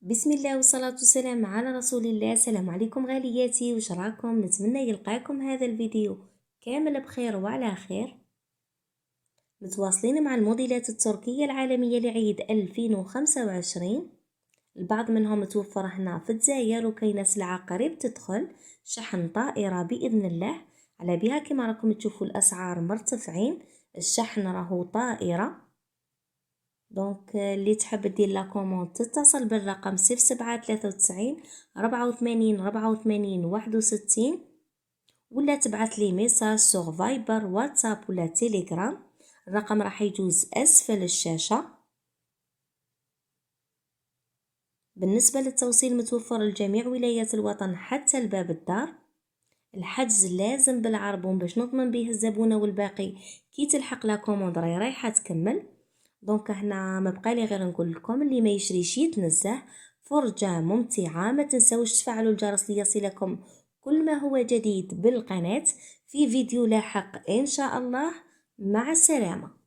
بسم الله والصلاة والسلام على رسول الله. السلام عليكم غالياتي، وش راكم؟ نتمنى يلقاكم هذا الفيديو كامل بخير وعلى خير. متواصلين مع الموديلات التركية العالمية لعيد 2025. البعض منهم متوفر هنا في الجزائر، وكاينه سلعة قريب تدخل شحن طائرة بإذن الله. على بها كما راكم تشوفوا الأسعار مرتفعين، الشحن راهو طائرة. دونك اللي تحب دير لا كوموند تتصل بالرقم 0793 84 84 61، ولا تبعث لي ميساج سوغ فايبر واتساب ولا تيليجرام. الرقم راح يجوز اسفل الشاشة. بالنسبة للتوصيل متوفر لجميع ولايات الوطن حتى الباب الدار. الحجز لازم بالعربون باش نضمن به الزبونة، والباقي كي تلحق لا كوموند رايحة تكمل. دونك هنا ما بقى لي غير نقول لكم اللي ما يشريش يتنزه. فرجة ممتعة، ما تنسوش تفعلوا الجرس ليصلكم كل ما هو جديد بالقناة. في فيديو لاحق ان شاء الله. مع السلامة.